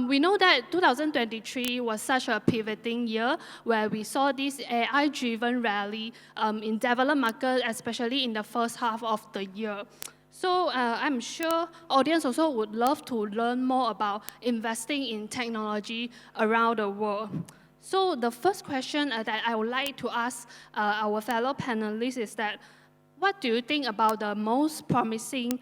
We know that 2023 was such a pivoting year where we saw this AI-driven rally in developed markets, especially in the first half of the year. So I'm sure audience also would love to learn more about investing in technology around the world. So the first question that I would like to ask our fellow panelists is that, what do you think about the most promising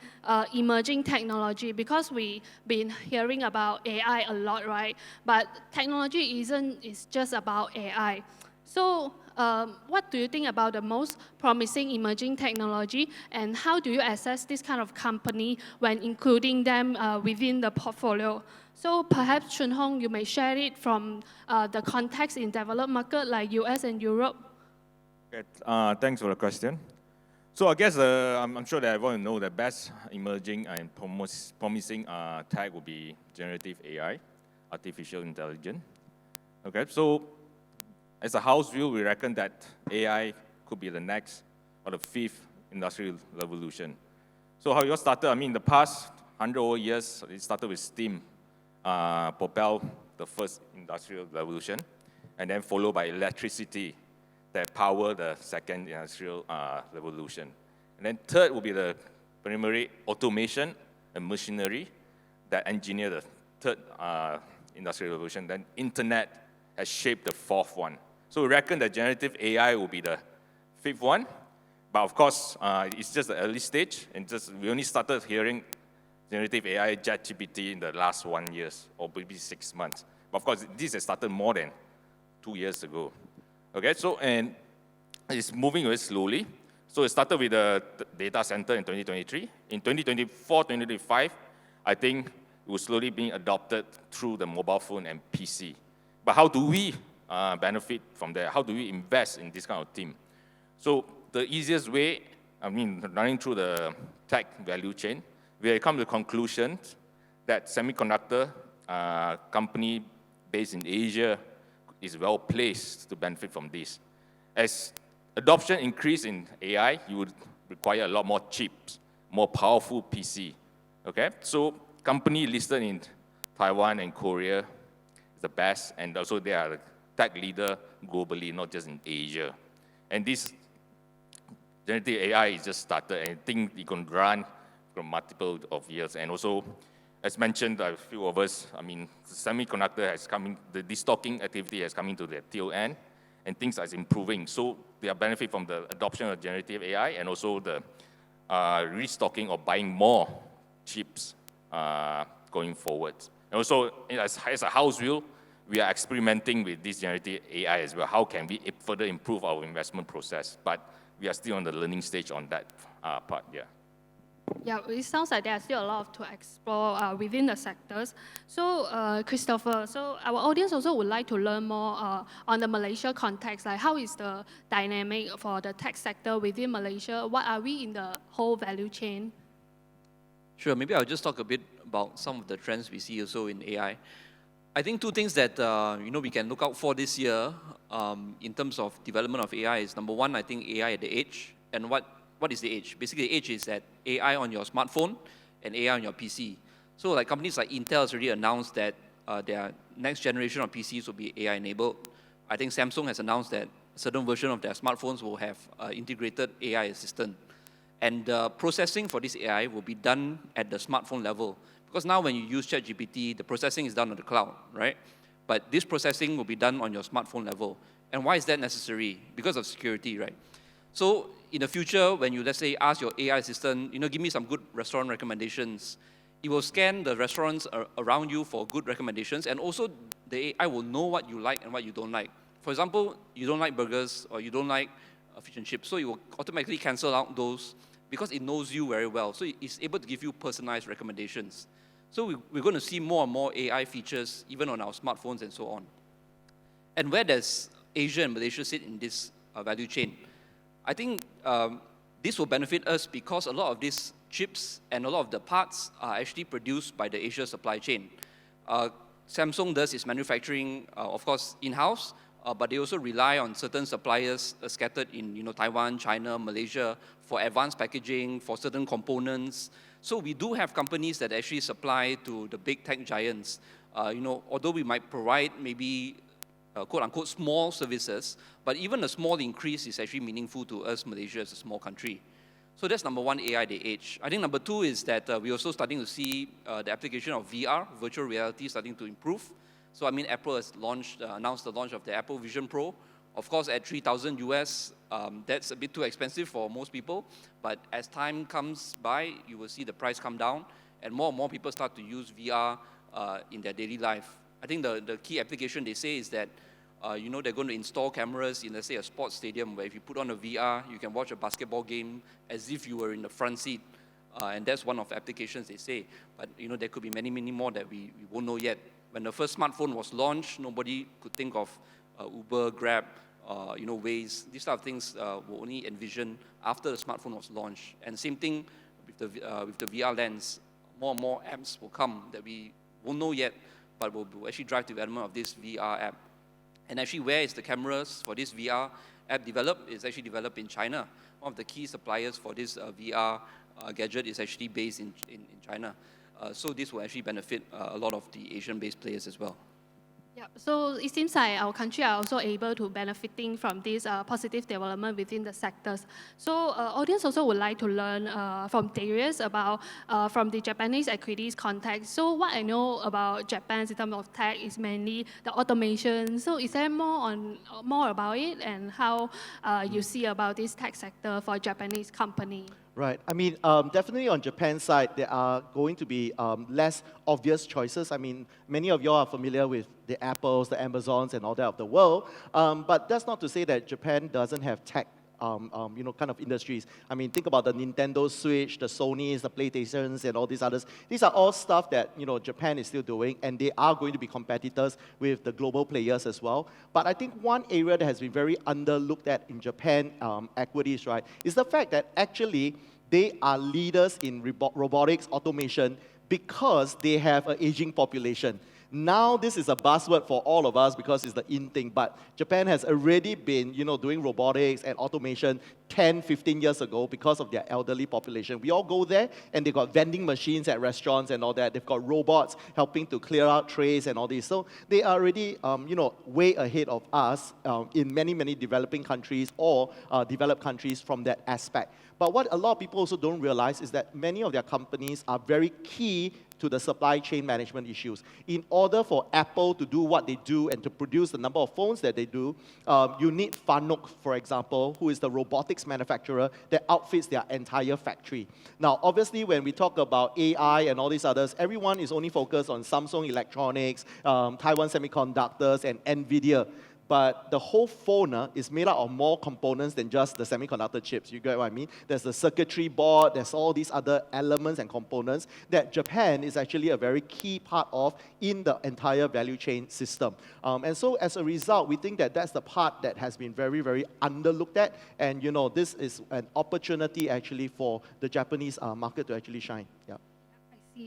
emerging technology? Because we've been hearing about AI a lot, right? But technology is just about AI. So what do you think about the most promising emerging technology, and how do you assess this kind of company when including them within the portfolio? So perhaps Chun Hong, you may share it from the context in developed market like US and Europe. Okay, thanks for the question. So I guess I'm sure that everyone knows the best emerging and promising tech will be generative AI, artificial intelligence. Okay, so as a house view, we reckon that AI could be the next or the fifth industrial revolution. So how it all started, I mean, in the past 100 over years, it started with steam, propelled the first industrial revolution, and then followed by electricity, that power the second industrial revolution. And then third will be the primary automation and machinery that engineer the third industrial revolution. Then internet has shaped the fourth one. So we reckon that generative AI will be the fifth one. But of course, it's just the early stage, and we only started hearing generative AI, ChatGPT in the last 1 year or maybe 6 months. But of course, this has started more than 2 years ago. Okay, so, and it's moving very slowly. So it started with the data center in 2023. In 2024, 2025, I think it was slowly being adopted through the mobile phone and PC. But how do we benefit from that? How do we invest in this kind of thing? So the easiest way, I mean, running through the tech value chain, we have come to the conclusion that semiconductor company based in Asia is well placed to benefit from this. As adoption increase in AI, you would require a lot more chips, more powerful PC. Okay, so company listed in Taiwan and Korea is the best, and also they are the tech leader globally, not just in Asia. And this generative AI is just started, and I think it can run from multiple of years. And also, as mentioned by a few of us, I mean, the semiconductor has come in, the destocking activity has come into the tail end, and things are improving. So they are benefit from the adoption of generative AI and also the restocking or buying more chips going forward. And also, as a house view, we are experimenting with this generative AI as well. How can we further improve our investment process? But we are still on the learning stage on that part, yeah. Yeah, it sounds like there are still a lot to explore within the sectors. So, Christopher, so our audience also would like to learn more on the Malaysia context. Like, how is the dynamic for the tech sector within Malaysia? What are we in the whole value chain? Sure, maybe I'll just talk a bit about some of the trends we see also in AI. I think two things that we can look out for this year in terms of development of AI is, number one, I think AI at the edge. And what is the edge? Basically, the edge is that AI on your smartphone and AI on your PC. So like companies like Intel has already announced that their next generation of PCs will be AI enabled. I think Samsung has announced that a certain version of their smartphones will have integrated AI assistant. And processing for this AI will be done at the smartphone level. Because now when you use ChatGPT, the processing is done on the cloud, right? But this processing will be done on your smartphone level. And why is that necessary? Because of security, right? So in the future, when you, let's say, ask your AI assistant, give me some good restaurant recommendations, it will scan the restaurants around you for good recommendations, and also the AI will know what you like and what you don't like. For example, you don't like burgers or you don't like fish and chips, so it will automatically cancel out those because it knows you very well. So it's able to give you personalized recommendations. So we're going to see more and more AI features even on our smartphones and so on. And where does Asia and Malaysia sit in this value chain? I think this will benefit us because a lot of these chips and a lot of the parts are actually produced by the Asia supply chain. Samsung does its manufacturing, of course, in-house, but they also rely on certain suppliers scattered in Taiwan, China, Malaysia for advanced packaging, for certain components. So we do have companies that actually supply to the big tech giants. although we might provide maybe quote-unquote small services, but even a small increase is actually meaningful to us, Malaysia, as a small country. So that's number one, AI day age. I think number two is that we're also starting to see the application of VR, virtual reality, starting to improve. So I mean, Apple has announced the launch of the Apple Vision Pro. Of course, at $3,000 US, that's a bit too expensive for most people. But as time comes by, you will see the price come down, and more people start to use VR in their daily life. I think the key application they say is that they're going to install cameras in, let's say, a sports stadium where if you put on a VR, you can watch a basketball game as if you were in the front seat. And that's one of the applications they say. But, there could be many, many more that we won't know yet. When the first smartphone was launched, nobody could think of Uber, Grab, Waze. These type of things were only envisioned after the smartphone was launched. And same thing with the VR lens. More and more apps will come that we won't know yet, but will actually drive the development of this VR app. And actually, where is the cameras for this VR app developed? It's actually developed in China. One of the key suppliers for this VR gadget is actually based in China. So this will actually benefit a lot of the Asian-based players as well. Yeah, so it seems like our country are also able to benefiting from this positive development within the sectors. So audience also would like to learn from Darius about from the Japanese equities context. So what I know about Japan in terms of tech is mainly the automation. So is there more about it and how you see about this tech sector for Japanese company? Right. I mean, definitely on Japan's side, there are going to be less obvious choices. I mean, many of you are familiar with the Apples, the Amazons, and all that of the world. But that's not to say that Japan doesn't have tech kind of industries. I mean, think about the Nintendo Switch, the Sonys, the PlayStations, and all these others. These are all stuff that, Japan is still doing, and they are going to be competitors with the global players as well. But I think one area that has been very underlooked at in Japan equities, right, is the fact that actually they are leaders in robotics, automation, because they have an aging population. Now this is a buzzword for all of us because it's the in thing, but Japan has already been, doing robotics and automation 10, 15 years ago because of their elderly population. We all go there and they've got vending machines at restaurants and all that. They've got robots helping to clear out trays and all this. So they are already, way ahead of us in many, many developing countries or developed countries from that aspect. But what a lot of people also don't realize is that many of their companies are very key to the supply chain management issues. In order for Apple to do what they do and to produce the number of phones that they do, you need Fanuc, for example, who is the robotics manufacturer that outfits their entire factory. Now, obviously, when we talk about AI and all these others, everyone is only focused on Samsung Electronics, Taiwan Semiconductors, and NVIDIA. But the whole phone is made up of more components than just the semiconductor chips. You get what I mean? There's the circuitry board, there's all these other elements and components that Japan is actually a very key part of in the entire value chain system. And so as a result, we think that that's the part that has been very, very underlooked at. And this is an opportunity actually for the Japanese market to actually shine. Yeah.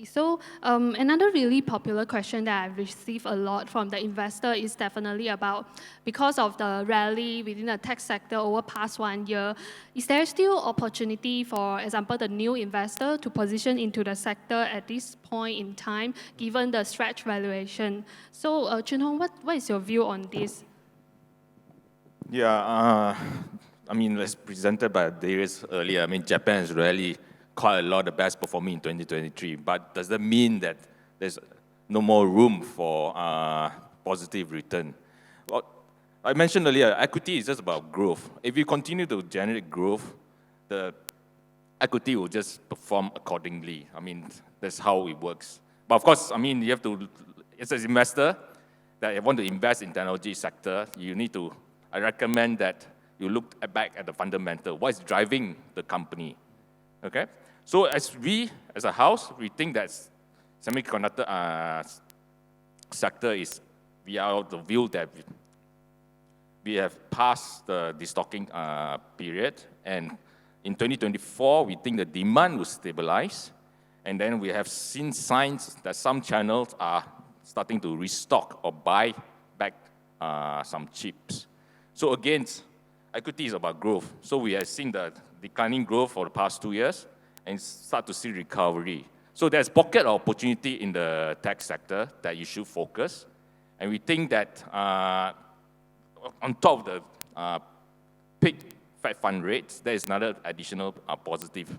So another really popular question that I've received a lot from the investor is definitely about, because of the rally within the tech sector over past 1 year, is there still opportunity for example, the new investor to position into the sector at this point in time, given the stretch valuation? So Chun Hong, what is your view on this? Yeah, as presented by Darius earlier, Japan is really quite a lot the best performing in 2023, but does that mean that there's no more room for positive return? Well, I mentioned earlier, equity is just about growth. If you continue to generate growth, the equity will just perform accordingly. That's how it works. But of course, you have to, as an investor, that you want to invest in technology sector, I recommend that you look back at the fundamental. What is driving the company? Okay? So as a house, we think that semiconductor sector we are of the view that we have passed the destocking period, and in 2024, we think the demand will stabilize, and then we have seen signs that some channels are starting to restock or buy back some chips. So again, equity is about growth. So we have seen the declining growth for the past 2 years, and start to see recovery. So there's pocket of opportunity in the tech sector that you should focus. And we think that on top of the peak Fed fund rates, there is another additional positive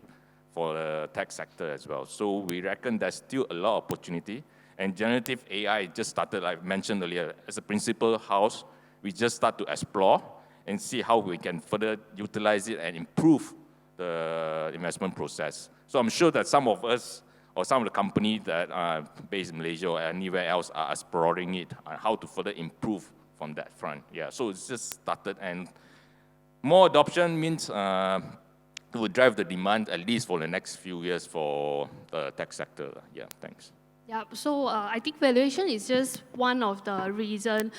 for the tech sector as well. So we reckon there's still a lot of opportunity. And generative AI just started, like I mentioned earlier, as a principal house, we just start to explore and see how we can further utilize it and improve the investment process. So I'm sure that some of us or some of the companies that are based in Malaysia or anywhere else are exploring it and how to further improve from that front. Yeah, so it's just started, and more adoption means it will drive the demand at least for the next few years for the tech sector. Yeah, thanks. Yeah, so I think valuation is just one of the reasons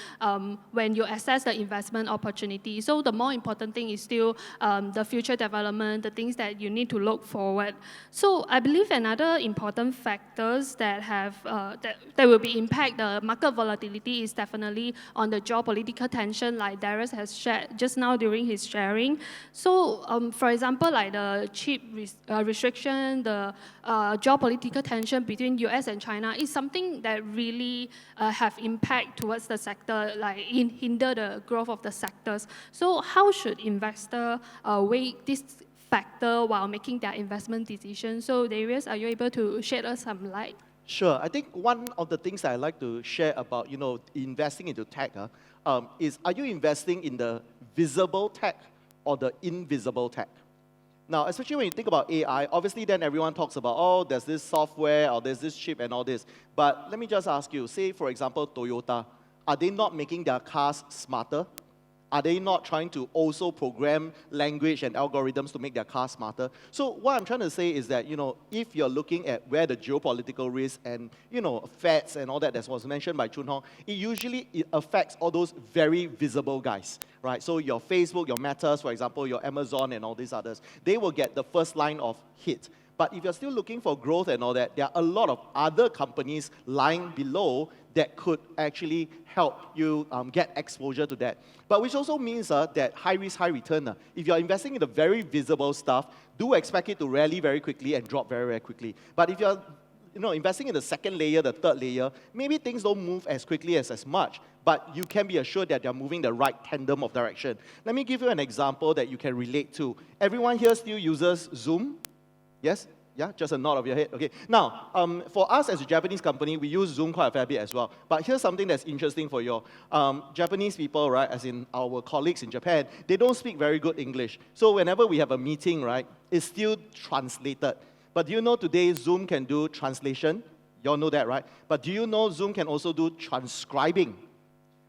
when you assess the investment opportunity. So the more important thing is still the future development, the things that you need to look forward. So I believe another important factors that have that will be impact the market volatility is definitely on the geopolitical tension, like Darius has shared just now during his sharing. So for example, like the chip restriction, the geopolitical tension between US and China is something that really have impact towards the sector, like hinder the growth of the sectors. So how should investor weigh this factor while making their investment decision? So Darius, are you able to shed us some light? Sure. I think one of the things that I like to share about, investing into tech is, are you investing in the visible tech or the invisible tech? Now, especially when you think about AI, obviously then everyone talks about, oh, there's this software or there's this chip and all this. But let me just ask you, say, for example, Toyota, are they not making their cars smarter? Are they not trying to also program language and algorithms to make their cars smarter? So what I'm trying to say is that, if you're looking at where the geopolitical risk and, Feds and all that was mentioned by Chun Hong, it affects all those very visible guys, right? So your Facebook, your Metas, for example, your Amazon and all these others, they will get the first line of hit. But if you're still looking for growth and all that, there are a lot of other companies lying below that could actually help you get exposure to that. But which also means that high risk, high return. If you're investing in the very visible stuff, do expect it to rally very quickly and drop very, very quickly. But if you're investing in the second layer, the third layer, maybe things don't move as quickly as much, but you can be assured that they're moving the right tandem of direction. Let me give you an example that you can relate to. Everyone here still uses Zoom? Yes? Yeah, just a nod of your head. Okay. Now, for us as a Japanese company, we use Zoom quite a fair bit as well. But here's something that's interesting for you. Japanese people, right, as in our colleagues in Japan, they don't speak very good English. So whenever we have a meeting, right, it's still translated. But do you know today Zoom can do translation? You all know that, right? But do you know Zoom can also do transcribing?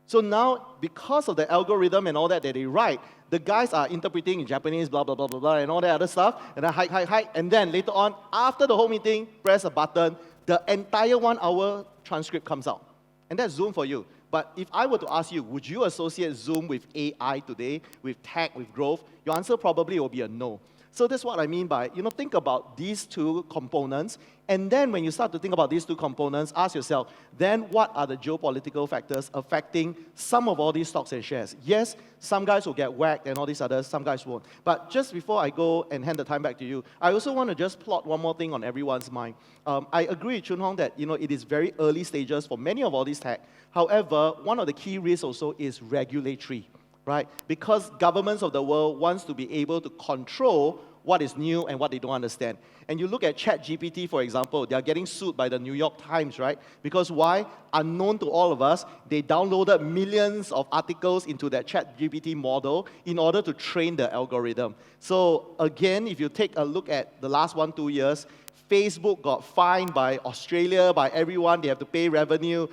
So now, because of the algorithm and all that they write, the guys are interpreting in Japanese, blah, blah, blah, blah, blah, and all that other stuff, and then hike, and then later on, after the whole meeting, press a button, the entire 1 hour transcript comes out. And that's Zoom for you. But if I were to ask you, would you associate Zoom with AI today, with tech, with growth? Your answer probably will be a no. So that's what I mean by, think about these two components, and then when you start to think about these two components, ask yourself, then what are the geopolitical factors affecting some of all these stocks and shares? Yes, some guys will get whacked and all these others, some guys won't. But just before I go and hand the time back to you, I also want to just plot one more thing on everyone's mind. I agree with Chun Hong that, it is very early stages for many of all these tech. However, one of the key risks also is regulatory. Right? Because governments of the world wants to be able to control what is new and what they don't understand. And you look at ChatGPT, for example, they are getting sued by the New York Times, right? Because why? Unknown to all of us, they downloaded millions of articles into that ChatGPT model in order to train the algorithm. So again, if you take a look at the last 1-2 years, Facebook got fined by Australia, by everyone. They have to pay revenue.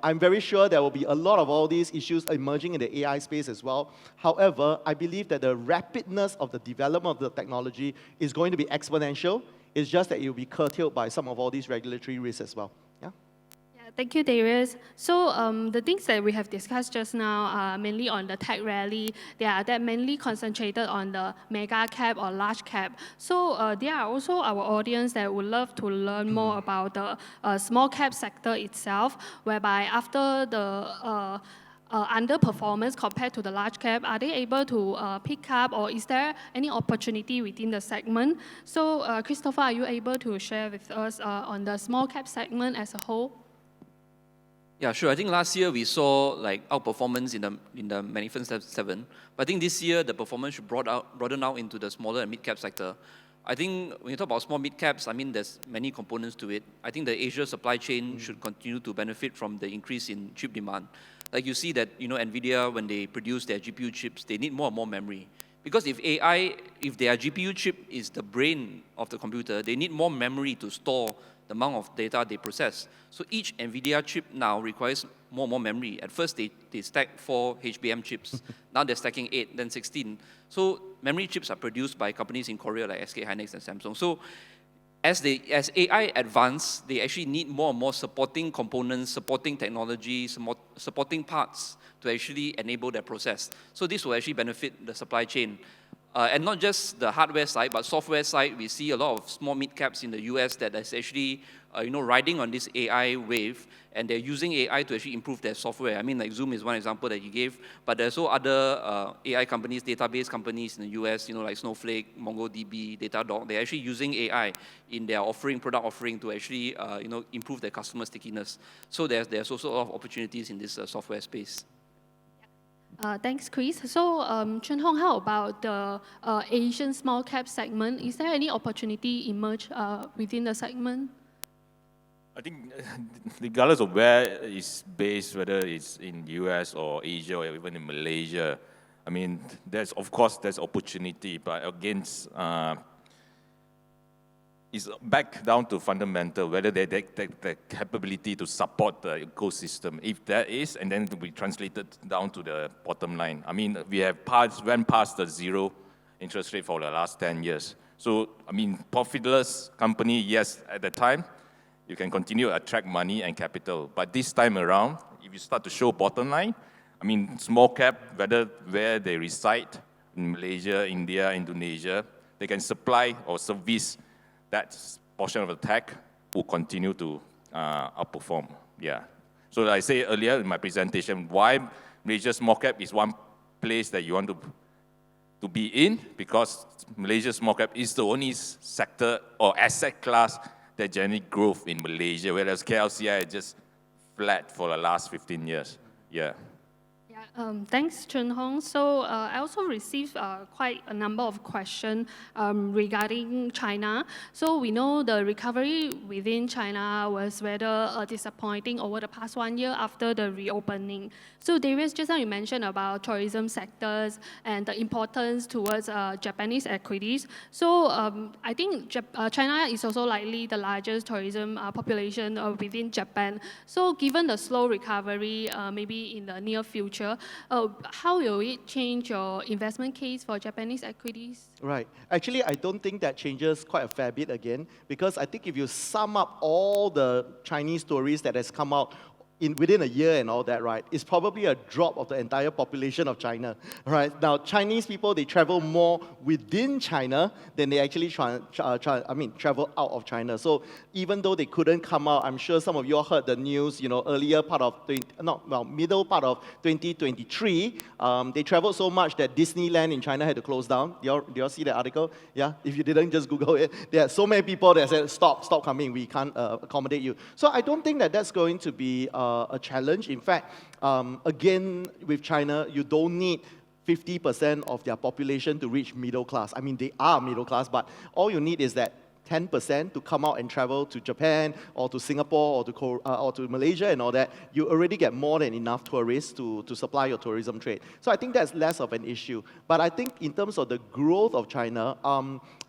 I'm very sure there will be a lot of all these issues emerging in the AI space as well. However, I believe that the rapidness of the development of the technology is going to be exponential. It's just that it will be curtailed by some of all these regulatory risks as well. Yeah. Thank you, Darius. So the things that we have discussed just now are mainly on the tech rally. They are mainly concentrated on the mega cap or large cap. So there are also our audience that would love to learn more about the small cap sector itself, whereby after the underperformance compared to the large cap? Are they able to pick up, or is there any opportunity within the segment? So, Christopher, are you able to share with us on the small cap segment as a whole? Yeah, sure. I think last year we saw like outperformance in the Magnificent Seven, but I think this year the performance should broaden out into the smaller and mid cap sector. I think when you talk about small mid caps, I mean there's many components to it. I think the Asia supply chain should continue to benefit from the increase in chip demand. Like you see that Nvidia, when they produce their GPU chips, they need more and more memory. Because if their GPU chip is the brain of the computer, they need more memory to store the amount of data they process. So each NVIDIA chip now requires more and more memory. At first, they stacked 4 HBM chips. Now they're stacking 8, then 16. So memory chips are produced by companies in Korea like SK Hynix and Samsung. So as AI advance, they actually need more and more supporting components, supporting technology, supporting parts to actually enable their process. So this will actually benefit the supply chain. And not just the hardware side, but software side, we see a lot of small mid caps in the US that is actually riding on this AI wave, and they're using AI to actually improve their software. I mean, like Zoom is one example that you gave, but there's also other AI companies, database companies in the US, like Snowflake, MongoDB, Datadog. They're actually using AI in their product offering to actually improve their customer stickiness. So there's also a lot of opportunities in this software space. Thanks, Chris. So, Chun Hong, how about the Asian small cap segment? Is there any opportunity emerge within the segment? I think regardless of where it's based, whether it's in US or Asia or even in Malaysia, I mean, there's opportunity, but against it's back down to fundamental, whether they the capability to support the ecosystem. If that is, and then we translate it down to the bottom line. I mean, we have went past the zero interest rate for the last 10 years. So, I mean, profitless company, yes, at the time, you can continue to attract money and capital. But this time around, if you start to show bottom line, I mean, small cap, where they reside, in Malaysia, India, Indonesia, they can supply or service that portion of the tech will continue to outperform. Yeah. So like I said earlier in my presentation, why Malaysia small cap is one place that you want to be in, because Malaysia small cap is the only sector or asset class that generate growth in Malaysia, whereas KLCI is just flat for the last 15 years. Yeah. Thanks, Chun Hong. So I also received quite a number of questions regarding China. So we know the recovery within China was rather disappointing over the past 1 year after the reopening. So Darius, just now you mentioned about tourism sectors and the importance towards Japanese equities. So I think China is also likely the largest tourism population within Japan. So given the slow recovery, maybe in the near future, how will it change your investment case for Japanese equities? Right. Actually, I don't think that changes quite a fair bit again, because I think if you sum up all the Chinese tourists that has come out within a year and all that, right, it's probably a drop of the entire population of China, right? Now, Chinese people, they travel more within China than they actually travel out of China. So even though they couldn't come out, I'm sure some of you all heard the news, middle part of 2023, they traveled so much that Disneyland in China had to close down. Do you all see that article? Yeah, if you didn't, just Google it. There are so many people that said, stop coming, we can't accommodate you. So I don't think that that's going to be a challenge. In fact, again, with China, you don't need 50% of their population to reach middle class. I mean, they are middle class, but all you need is that 10% to come out and travel to Japan or to Singapore or to Malaysia and all that. You already get more than enough tourists to supply your tourism trade. So I think that's less of an issue. But I think in terms of the growth of China,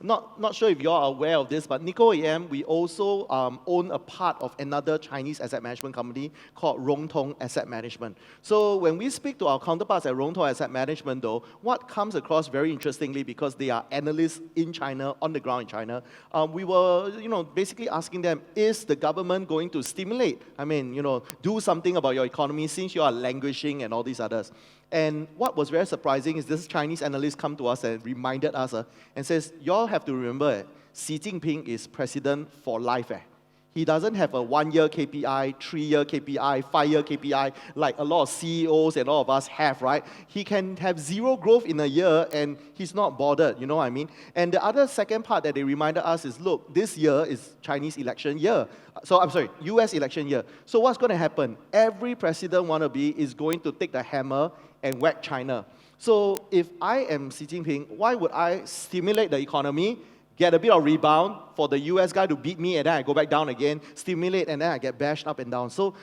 not sure if you're aware of this, but Nikko AM, we also own a part of another Chinese asset management company called Rongtong Asset Management. So when we speak to our counterparts at Rongtong Asset Management, though, what comes across very interestingly, because they are analysts in China, on the ground in China, we were, basically asking them, is the government going to stimulate? I mean, do something about your economy since you are languishing and all these others. And what was very surprising is this Chinese analyst come to us and reminded us and says, y'all have to remember, Xi Jinping is president for life. He doesn't have a 1-year KPI, 3-year KPI, 5-year KPI, like a lot of CEOs and all of us have, right? He can have zero growth in a year and he's not bothered, you know what I mean? And the other second part that they reminded us is, look, this year is Chinese election year. So, I'm sorry, US election year. So what's going to happen? Every president wannabe is going to take the hammer and whack China. So if I am Xi Jinping, why would I stimulate the economy, get a bit of rebound for the US guy to beat me, and then I go back down again, stimulate, and then I get bashed up and down. So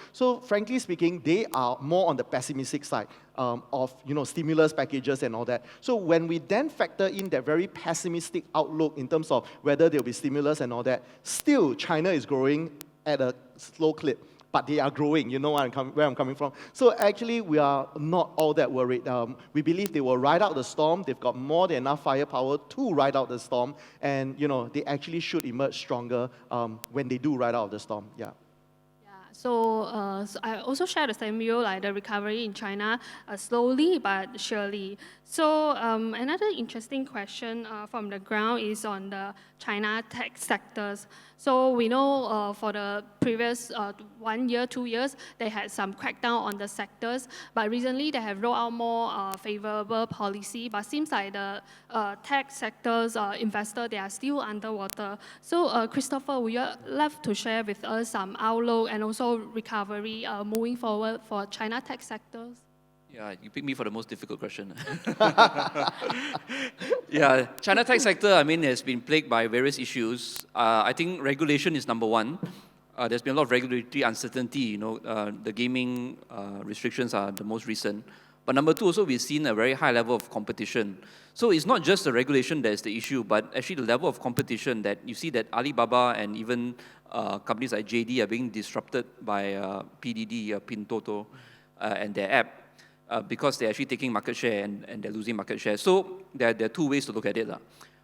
frankly speaking, they are more on the pessimistic side of stimulus packages and all that. So when we then factor in that very pessimistic outlook in terms of whether there will be stimulus and all that, still China is growing at a slow clip. But they are growing, you know where I'm coming from. So actually, we are not all that worried. We believe they will ride out the storm. They've got more than enough firepower to ride out the storm. And, they actually should emerge stronger when they do ride out the storm, yeah. So I also share the same view, like the recovery in China, slowly but surely. So another interesting question from the ground is on the China tech sectors. So we know for the previous 1 year, 2 years, they had some crackdown on the sectors, but recently they have rolled out more favorable policy, but seems like the tech sectors investor, they are still underwater. So Christopher, would you love to share with us some outlook and also recovery moving forward for China tech sectors? Yeah, you picked me for the most difficult question. Yeah, China tech sector, has been plagued by various issues. I think regulation is number one. There's been a lot of regulatory uncertainty. The gaming restrictions are the most recent. But number two, also we've seen a very high level of competition. So it's not just the regulation that is the issue, but actually the level of competition that you see that Alibaba and even companies like JD are being disrupted by PDD, Pinduoduo, and their app. Because they're actually taking market share and they're losing market share. So there are two ways to look at it.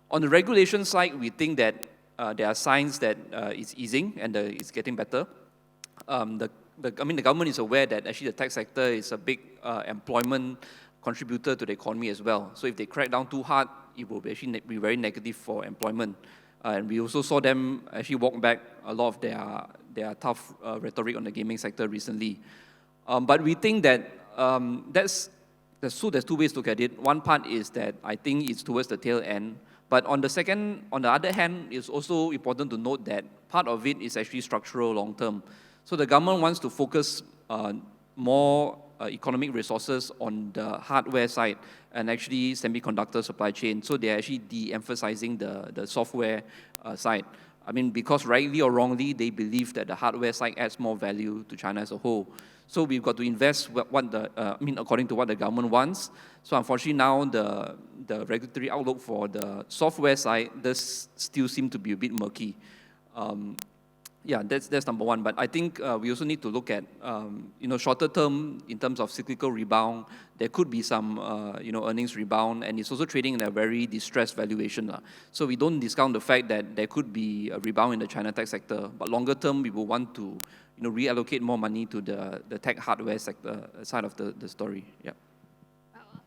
On the regulation side, we think that there are signs that it's easing and it's getting better. The government is aware that actually the tech sector is a big employment contributor to the economy as well. So if they crack down too hard, it will actually be very negative for employment. And we also saw them actually walk back a lot of their tough rhetoric on the gaming sector recently. But we think that there's two ways to look at it. One part is that I think it's towards the tail end. But on the other hand, it's also important to note that part of it is actually structural long term. So the government wants to focus more economic resources on the hardware side and actually semiconductor supply chain. So they're actually de-emphasizing the software side. Because rightly or wrongly, they believe that the hardware side adds more value to China as a whole. So we've got to invest according to what the government wants. So unfortunately now the regulatory outlook for the software side does still seem to be a bit murky. That's number one. But I think we also need to look at shorter term in terms of cyclical rebound. There could be some earnings rebound, and it's also trading in a very distressed valuation. So we don't discount the fact that there could be a rebound in the China tech sector. But longer term, we will want to reallocate more money to the tech hardware sector side of the story. Yeah.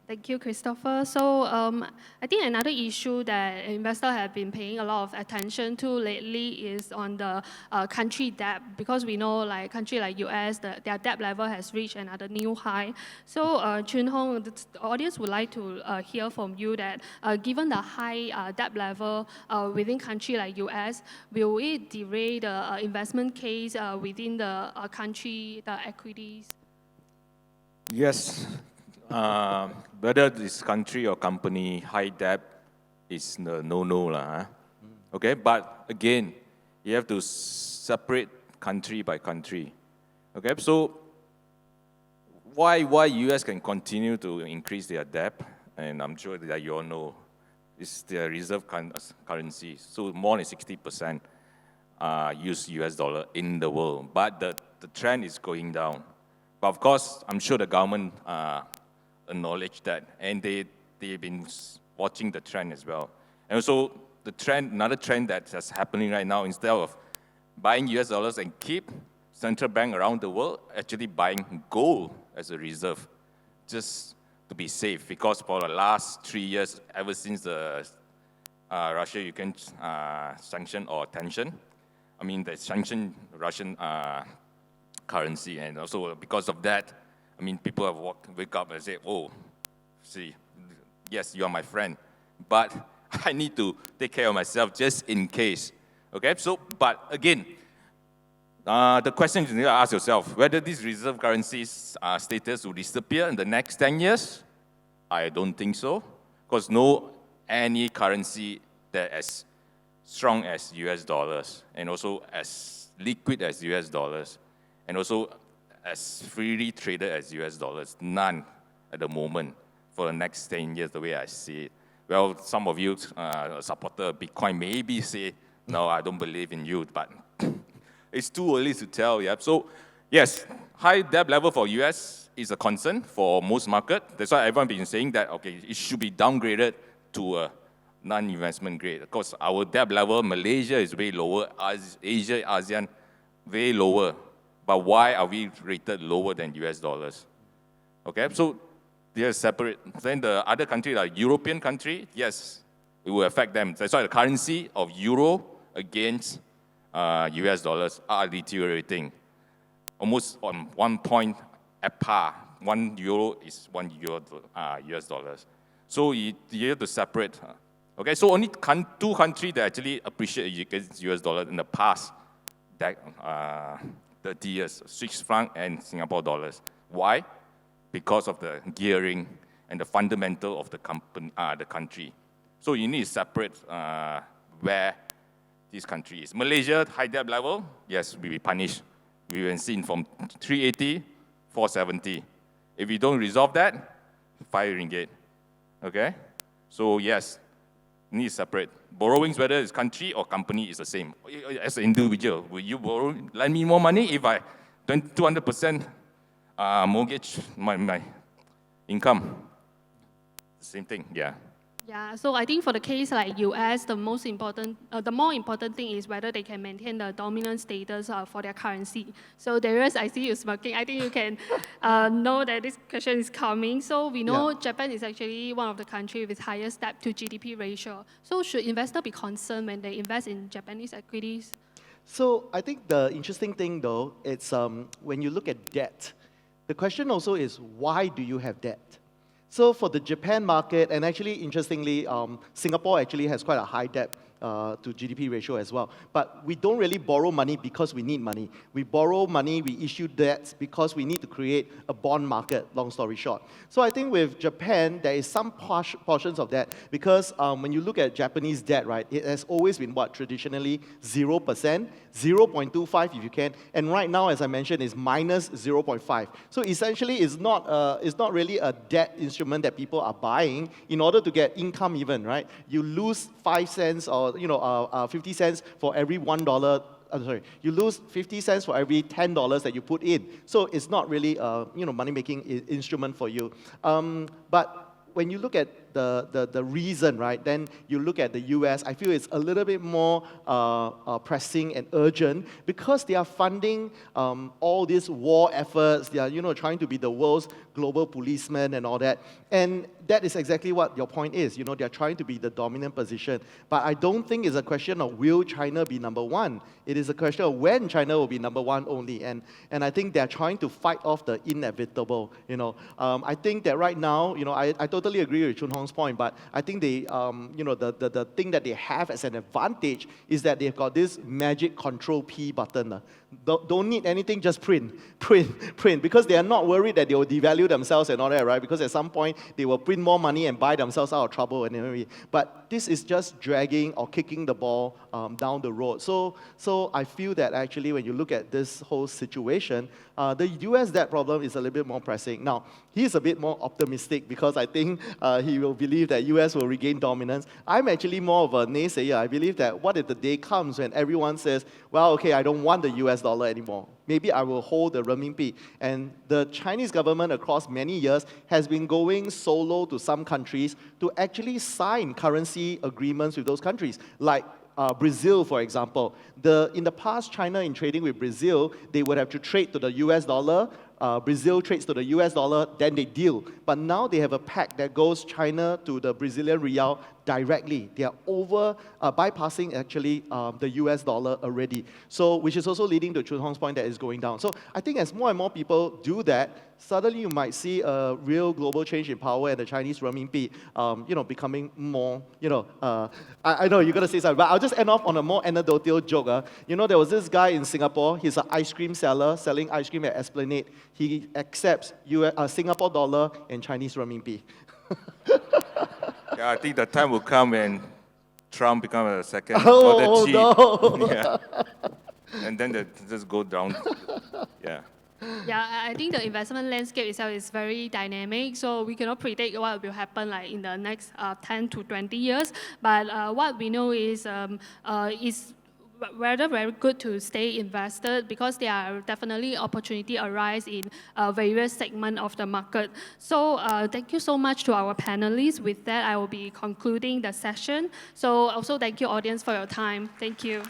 Thank you, Christopher. So I think another issue that investors have been paying a lot of attention to lately is on the country debt, because we know like country like US, their debt level has reached another new high. So Chun Hong, the audience would like to hear from you that given the high debt level within country like US, will it derail the investment case within the country, the equities? Yes. Whether this country or company, high debt is no-no. Okay, but again, you have to separate country by country. Okay, so why US can continue to increase their debt, and I'm sure that you all know, is their reserve currency. So more than 60% use US dollar in the world, but the trend is going down. But of course, I'm sure the government acknowledge that, and they've been watching the trend as well. And also the trend, another trend that's happening right now, instead of buying US dollars and keep central bank around the world actually buying gold as a reserve, just to be safe. Because for the last 3 years, ever since the Russia-Ukraine sanction or tension, I mean, they sanctioned Russian currency, and also because of that, I mean, people have wake up and say, oh, see, yes, you are my friend, but I need to take care of myself just in case, okay? So, but again, the question you need to ask yourself, whether these reserve currencies status will disappear in the next 10 years, I don't think so, because no any currency that as strong as US dollars, and also as liquid as US dollars, and also as freely traded as US dollars, none at the moment for the next 10 years, the way I see it. Well, some of you supporter of Bitcoin maybe say, no, I don't believe in you, but it's too early to tell, yeah. So, yes, high debt level for US is a concern for most market. That's why everyone been saying that, okay, it should be downgraded to a non-investment grade. Of course, our debt level, Malaysia is way lower, Asia, ASEAN, way lower. But why are we rated lower than US dollars? Okay, so they're separate. Then the other country, like European country, yes, it will affect them. That's why the currency of euro against US dollars are deteriorating. Almost on 1 point at par. 1 euro is 1 euro US dollars. So you have to separate. Okay, so only two countries that actually appreciate against US dollar in the past 30 years, Swiss franc and Singapore dollars. Why? Because of the gearing and the fundamental of the country. So you need to separate where this country is. Malaysia, high debt level, yes, we will be punished. We will be seen from 380, 470. If we don't resolve that, 5 ringgit. Okay? So yes, need to separate. Borrowings, whether it's country or company, is the same. As an individual, will you lend me more money if I 200% mortgage my income? Same thing, yeah. Yeah, so I think for the case like US, the more important thing is whether they can maintain the dominant status for their currency. So Darius, I see you smirking. I think you can know that this question is coming. So we know Japan is actually one of the countries with highest debt to GDP ratio. So should investors be concerned when they invest in Japanese equities? So I think the interesting thing though, it's when you look at debt, the question also is why do you have debt? So for the Japan market, and actually interestingly, Singapore actually has quite a high debt to GDP ratio as well. But we don't really borrow money because we need money. We borrow money, we issue debts because we need to create a bond market, long story short. So I think with Japan, there is some portions of that because when you look at Japanese debt, right, it has always been what, traditionally 0%, 0.25 if you can, and right now, as I mentioned, is minus 0.5. So essentially, it's not really a debt instrument that people are buying in order to get income even, right? You lose 5 cents or 50 cents for every $1. You lose 50 cents for every $10 that you put in. So it's not really a money-making instrument for you. But when you look at the reason, right, then you look at the US, I feel it's a little bit more pressing and urgent because they are funding all these war efforts. They are, trying to be the world's global policeman and all that. And that is exactly what your point is. They're trying to be the dominant position. But I don't think it's a question of will China be number one. It is a question of when China will be number one only. And I think they're trying to fight off the inevitable. I think that right now, I totally agree with Chun Hong's point, but I think they, the thing that they have as an advantage is that they've got this magic Control P button. Don't need anything, just print, because they are not worried that they will devalue themselves and all that, right? Because at some point, they will print more money and buy themselves out of trouble and everything. But this is just dragging or kicking the ball down the road. So I feel that actually when you look at this whole situation, the US debt problem is a little bit more pressing. Now, he's a bit more optimistic because I think he will believe that US will regain dominance. I'm actually more of a naysayer. I believe that what if the day comes when everyone says, well, okay, I don't want the US dollar anymore. Maybe I will hold the renminbi. And the Chinese government across many years has been going solo to some countries to actually sign currency agreements with those countries, like Brazil, for example. In the past, China in trading with Brazil, they would have to trade to the US dollar, Brazil trades to the US dollar, then they deal. But now they have a pact that goes China to the Brazilian real directly. They are bypassing actually the US dollar already. So, which is also leading to Chun Hong's point that is going down. So I think as more and more people do that, suddenly you might see a real global change in power and the Chinese renminbi, becoming more, I know you're going to say something, but I'll just end off on a more anecdotal joke. There was this guy in Singapore, he's an ice cream seller selling ice cream at Esplanade. He accepts Singapore dollar and Chinese renminbi. Yeah, I think the time will come when Trump becomes a second Oh, or the chief. no. Yeah. And then they just go down. Yeah. Yeah, I think the investment landscape itself is very dynamic, so we cannot predict what will happen like in the next 10 to 20 years. But what we know is rather very good to stay invested because there are definitely opportunity arise in various segments of the market. So thank you so much to our panelists. With that, I will be concluding the session. So also thank you audience for your time. Thank you.